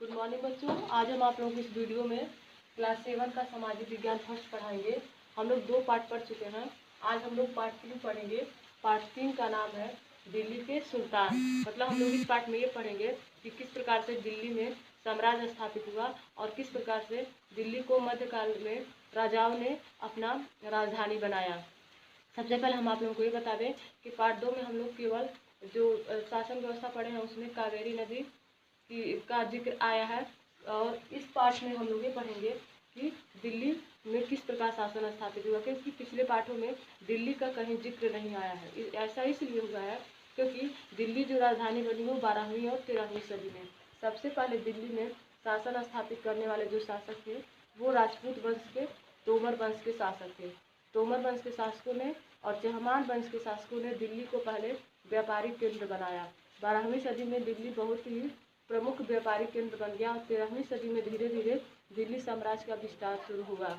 Good morning बच्चों। आज हम आप लोगों को इस वीडियो में क्लास 7 का सामाजिक विज्ञान फर्स्ट पढ़ाएंगे। हम लोग 2 पार्ट पढ़ चुके हैं। आज हम लोग पार्ट 3 पढ़ेंगे। पार्ट 3 का नाम है दिल्ली के सुल्तान। मतलब हम लोग इस पार्ट में ये पढ़ेंगे कि किस प्रकार से दिल्ली में साम्राज्य स्थापित हुआ और किस प्रकार से दिल्ली को मध्यकाल में राजाओं ने अपना राजधानी बनाया। सबसे पहले हम आप लोगों को ये बता दें कि पार्ट 2 में हम लोग केवल जो शासन व्यवस्था पढ़े हैं उसमें कावेरी नदी का जिक्र आया है। और इस पार्ट में हम लोग ये पढ़ेंगे कि दिल्ली में किस प्रकार शासन स्थापित हुआ, क्योंकि पिछले पाठों में दिल्ली का कहीं जिक्र नहीं आया है। ऐसा इसलिए हुआ है क्योंकि दिल्ली जो राजधानी बनी वो 12वीं और 13वीं सदी में। सबसे पहले दिल्ली में शासन स्थापित करने वाले जो शासक थे वो राजपूत वंश के तोमर वंश के शासक थे। तोमर वंश के शासकों ने और चहमान वंश के शासकों ने दिल्ली को पहले व्यापारिक केंद्र बनाया। 12वीं सदी में दिल्ली बहुत ही प्रमुख व्यापारिक केंद्र बन गया और 13वीं सदी में धीरे धीरे दिल्ली साम्राज्य का विस्तार शुरू हुआ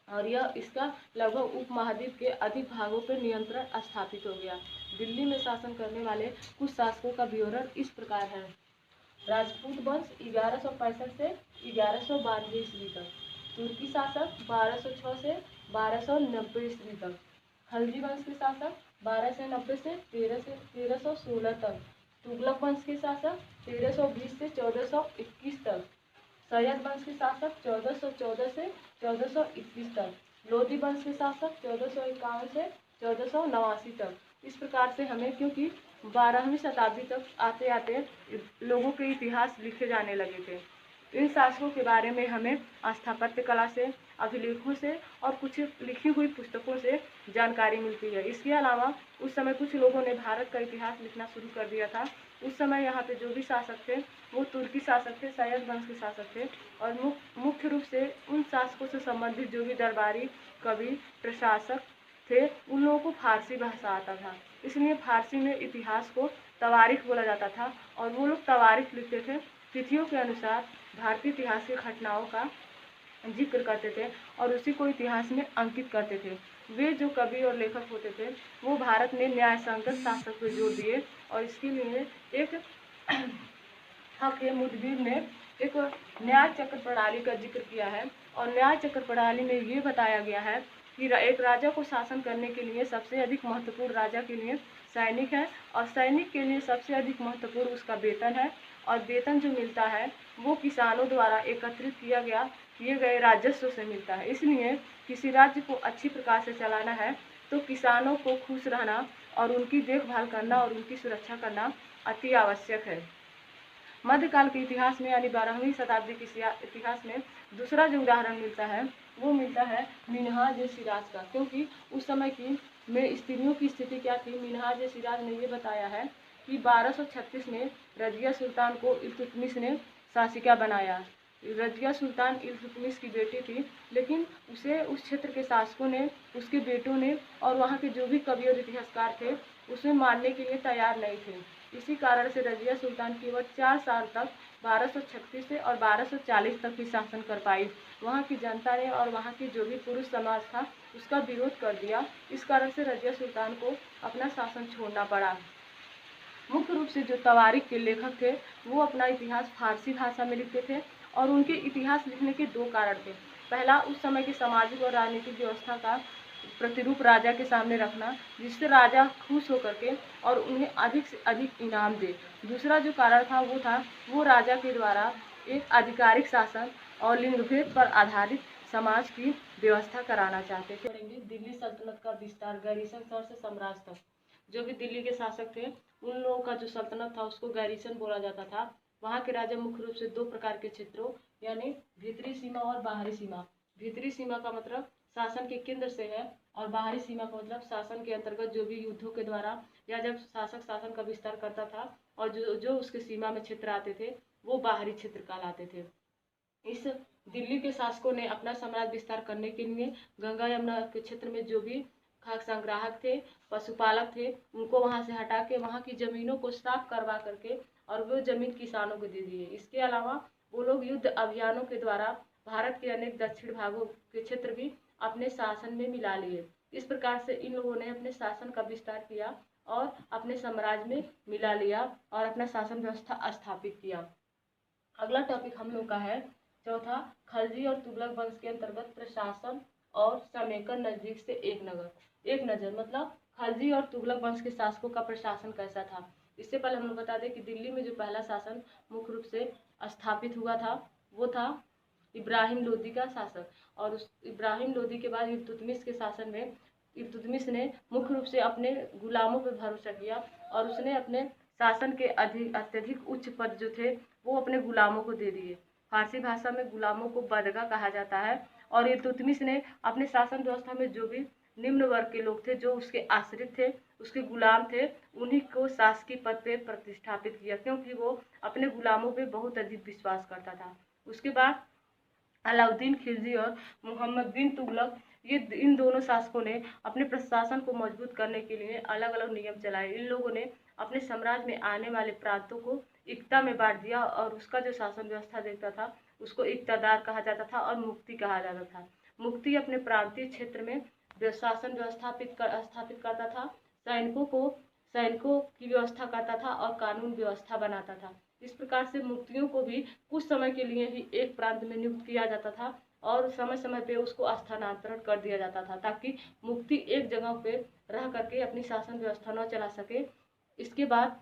और यह इसका लगभग उपमहाद्वीप के अधिक भागों पर नियंत्रण स्थापित हो गया। दिल्ली में शासन करने वाले कुछ शासकों का विवरण इस प्रकार है। राजपूत वंश 1165 से 1192 ईस्वी तक। तुर्की शासक 1206 से 1290 ईस्वी तक। खलजी वंश के शासक 1290 से 1316 तक। तुगलक वंश के शासक 1320 से 1421 तक। सैयद वंश के शासक 1414 से 1421 तक। लोधी वंश के शासक 1451 से 1489 तक। इस प्रकार से हमें, क्योंकि 12वीं शताब्दी तक आते आते लोगों के इतिहास लिखे जाने लगे थे, इन शासकों के बारे में हमें स्थापत्य कला से, अभिलेखों से और कुछ लिखी हुई पुस्तकों से जानकारी मिलती है। इसके अलावा उस समय कुछ लोगों ने भारत का इतिहास लिखना शुरू कर दिया था। उस समय यहाँ पे जो भी शासक थे वो तुर्की शासक थे, सैयद वंश के शासक थे और मुख्य रूप से उन शासकों से संबंधित जो भी दरबारी, कवि, प्रशासक थे उन लोगों को फारसी भाषा आता था। इसलिए फारसी में इतिहास को तवारीख बोला जाता था और वो लोग तवारीख लिखते थे, तिथियों के अनुसार भारतीय इतिहास की घटनाओं का जिक्र करते थे और उसी को इतिहास में अंकित करते थे। वे जो कवि और लेखक होते थे वो भारत में न्याय संगत शासक पर जोर दिए और इसके लिए एक मुदबिर ने एक न्याय चक्र प्रणाली का जिक्र किया है। और न्याय चक्र प्रणाली में ये बताया गया है कि एक राजा को शासन करने के लिए सबसे अधिक महत्वपूर्ण राजा के लिए सैनिक है और सैनिक के लिए सबसे अधिक महत्वपूर्ण उसका वेतन है और वेतन जो मिलता है वो किसानों द्वारा एकत्रित किए गए राजस्व से मिलता है। इसलिए किसी राज्य को अच्छी प्रकार से चलाना है तो किसानों को खुश रहना और उनकी देखभाल करना और उनकी सुरक्षा करना अति आवश्यक है। मध्यकाल के इतिहास में यानी 12वीं शताब्दी के इतिहास में दूसरा जो उदाहरण मिलता है वो मिलता है मिन्हाज-ए-सिराज का, क्योंकि उस समय की में स्त्रियों की स्थिति क्या थी। मिन्हाज-ए-सिराज ने ये बताया है कि 1236 में रजिया सुल्तान को इल्तुतमिश ने शासिका बनाया। रजिया सुल्तान इल्तुतमिश की बेटी थी, लेकिन उसे उस क्षेत्र के शासकों ने, उसके बेटों ने और वहाँ के जो भी कवि और इतिहासकार थे उसे मानने के लिए तैयार नहीं थे। इसी कारण से रजिया सुल्तान केवल 4 साल तक 1236 से और 1240 तक ही शासन कर पाई। वहाँ की जनता ने और वहाँ की जो भी पुरुष समाज था उसका विरोध कर दिया। इस कारण से रजिया सुल्तान को अपना शासन छोड़ना पड़ा। मुख्य रूप से जो तवारीख के लेखक थे वो अपना इतिहास फारसी भाषा में लिखते थे और उनके इतिहास लिखने के 2 कारण थे। पहला, उस समय की सामाजिक और राजनीतिक व्यवस्था का प्रतिरूप राजा के सामने रखना, जिससे राजा खुश होकर के और उन्हें अधिक से अधिक इनाम दे। दूसरा जो कारण था वो राजा के द्वारा एक आधिकारिक शासन और लिंगभेद पर आधारित समाज की व्यवस्था कराना चाहते थे। दिल्ली सल्तनत का विस्तार गैरीसन शहर से साम्राज्य तक। जो भी दिल्ली के शासक थे उन लोगों का जो सल्तनत था उसको गैरीसन बोला जाता था। वहाँ के राजा मुख्य रूप से 2 प्रकार के क्षेत्रों यानी भीतरी सीमा और बाहरी सीमा। भीतरी सीमा का मतलब शासन के केंद्र से है और बाहरी सीमा का मतलब शासन के अंतर्गत जो भी युद्धों के द्वारा या जब शासक शासन का विस्तार करता था और जो उसके सीमा में क्षेत्र आते थे वो बाहरी क्षेत्र कहलाते थे। इस दिल्ली के शासकों ने अपना साम्राज्य विस्तार करने के लिए गंगा यमुना के क्षेत्र में जो भी खाद्य संग्राहक थे, पशुपालक थे, उनको वहां से हटा के वहां की जमीनों को साफ करवा करके और वो जमीन किसानों को दे दिए। इसके अलावा वो लोग युद्ध अभियानों के द्वारा भारत के अनेक दक्षिण भागों के क्षेत्र भी अपने शासन में मिला लिए। इस प्रकार से इन लोगों ने अपने शासन का विस्तार किया और अपने साम्राज्य में मिला लिया और अपना शासन व्यवस्था स्थापित किया। अगला टॉपिक हम लोग का है चौथा, खलजी और तुगलक वंश के अंतर्गत प्रशासन और समेकन नजदीक से एक नजर मतलब खलजी और तुगलक वंश के शासकों का प्रशासन कैसा था। इससे पहले हम लोग बता दें कि दिल्ली में जो पहला शासन मुख्य रूप से स्थापित हुआ था वो था इब्राहिम लोदी का शासक, और उस इब्राहिम लोदी के बाद इल्तुतमिश के शासन में इल्तुतमिश ने मुख्य रूप से अपने गुलामों पर भरोसा किया और उसने अपने शासन के अत्यधिक उच्च पद जो थे वो अपने गुलामों को दे दिए। फारसी भाषा में गुलामों को बदगा कहा जाता है, और इल्तुतमिश ने अपने शासन व्यवस्था में जो भी निम्न वर्ग के लोग थे, जो उसके आश्रित थे, उसके गुलाम थे, उन्हीं को शासकीय पद पे प्रतिष्ठापित किया, क्योंकि वो अपने गुलामों पे बहुत अधिक विश्वास करता था। उसके बाद अलाउद्दीन खिलजी और मोहम्मद बिन तुगलक, ये इन दोनों शासकों ने अपने प्रशासन को मजबूत करने के लिए अलग अलग नियम चलाए। इन लोगों ने अपने साम्राज्य में आने वाले प्रांतों को इक्ता में बांट दिया, और उसका जो शासन व्यवस्था देखता था उसको इक्तादार कहा जाता था और मुक्ति कहा जाता था। मुक्ति अपने प्रांतीय क्षेत्र में शासन स्थापित करता था, सैनिकों की व्यवस्था करता था और कानून व्यवस्था बनाता था। इस प्रकार से मुक्तियों को भी कुछ समय के लिए ही एक प्रांत में नियुक्त किया जाता था और समय समय पे उसको स्थानांतरण कर दिया जाता था, ताकि मुक्ति एक जगह पे रह करके अपनी शासन व्यवस्था न चला सके। इसके बाद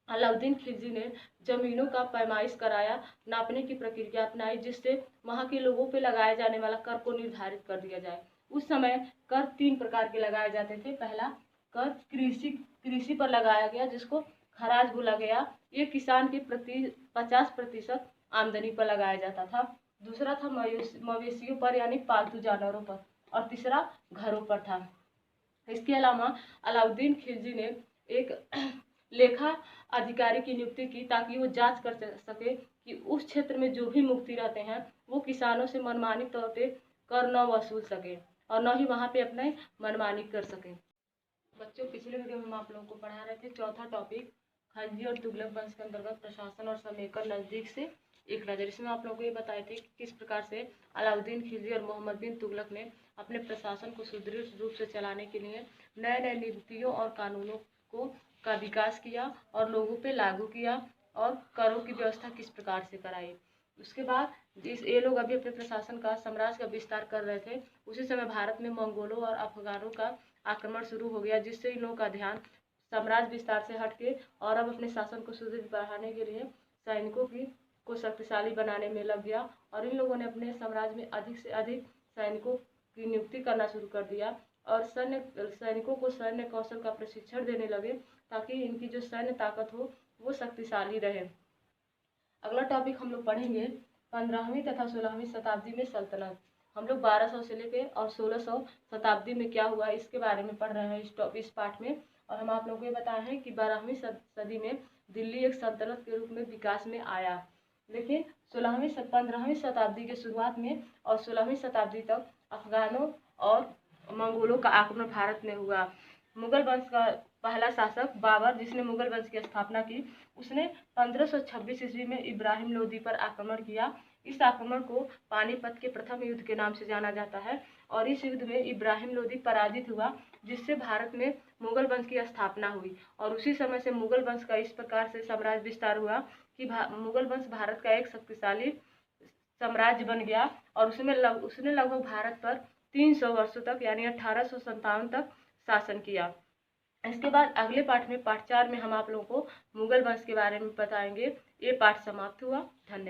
अलाउद्दीन खिलजी ने जमीनों का पैमाइश कराया, नापने की प्रक्रिया अपनाई, जिससे वहाँ के लोगों पे लगाए जाने वाला कर को निर्धारित कर दिया जाए। उस समय कर 3 प्रकार के लगाए जाते थे। पहला कर कृषि पर लगाया गया, जिसको खराज बोला गया। ये किसान के प्रति 50% आमदनी पर लगाया जाता था। दूसरा था मवेशियों पर यानी पालतू जानवरों पर, और तीसरा घरों पर था। इसके अलावा अलाउद्दीन खिलजी ने एक लेखा अधिकारी की नियुक्ति की, ताकि वो जांच कर सके कि उस क्षेत्र में जो भी मुक्ति रहते हैं वो किसानों से मनमानी तौर पे कर न वसूल सके और न ही वहाँ पे अपने मनमानी कर सके। बच्चों, पिछले वीडियो में हम आप लोगों को पढ़ा रहे थे चौथा टॉपिक, खलजी और तुगलक वंश के अंतर्गत प्रशासन और समेकन नजदीक से एक नज़र। इसमें आप लोगों को ये बताए थे कि किस प्रकार से अलाउद्दीन खिलजी और मोहम्मद बिन तुगलक ने अपने प्रशासन को सुदृढ़ रूप से चलाने के लिए नए नए नीतियों और कानूनों का विकास किया और लोगों पे लागू किया, और करों की व्यवस्था किस प्रकार से कराई। उसके बाद ये लोग अभी अपने प्रशासन का साम्राज्य का विस्तार कर रहे थे। उसी समय भारत में मंगोलों और अफगानों का आक्रमण शुरू हो गया, जिससे इन लोगों का ध्यान साम्राज्य विस्तार से हटके और अब अपने शासन को सुदृढ़ बढ़ाने के लिए सैनिकों को शक्तिशाली बनाने में लग गया, और इन लोगों ने अपने साम्राज्य में अधिक से अधिक सैनिकों की नियुक्ति करना शुरू कर दिया और सैनिकों को सैन्य कौशल का प्रशिक्षण देने लगे, ताकि इनकी जो सैन्य ताकत हो वो शक्तिशाली रहे। अगला टॉपिक हम लोग पढ़ेंगे 15वीं तथा 16वीं शताब्दी में सल्तनत। हम लोग 1200 से लेके और 1600 शताब्दी में क्या हुआ इसके बारे में पढ़ रहे हैं इस पाठ में। और हम आप लोगों को ये बताए हैं कि 12वीं सदी में दिल्ली एक सल्तनत के रूप में विकास में आया, लेकिन 15वीं शताब्दी के शुरुआत में और 16वीं शताब्दी तक अफगानों और मंगोलों का आक्रमण भारत में हुआ। मुगल वंश का पहला शासक बाबर, जिसने मुगल वंश की स्थापना की, उसने 1526 ईस्वी में इब्राहिम लोदी पर आक्रमण किया। इस आक्रमण को पानीपत के प्रथम युद्ध के नाम से जाना जाता है, और इस युद्ध में इब्राहिम लोदी पराजित हुआ, जिससे भारत में मुगल वंश की स्थापना हुई। और उसी समय से मुगल वंश का इस प्रकार से साम्राज्य विस्तार हुआ कि मुगल वंश भारत का एक शक्तिशाली साम्राज्य बन गया, और उसने लगभग भारत पर 300 वर्षों तक यानी 1857 तक शासन किया। इसके बाद अगले पाठ में पाठ 4 में हम आप लोगों को मुगल वंश के बारे में बताएंगे। ये पाठ समाप्त हुआ। धन्यवाद।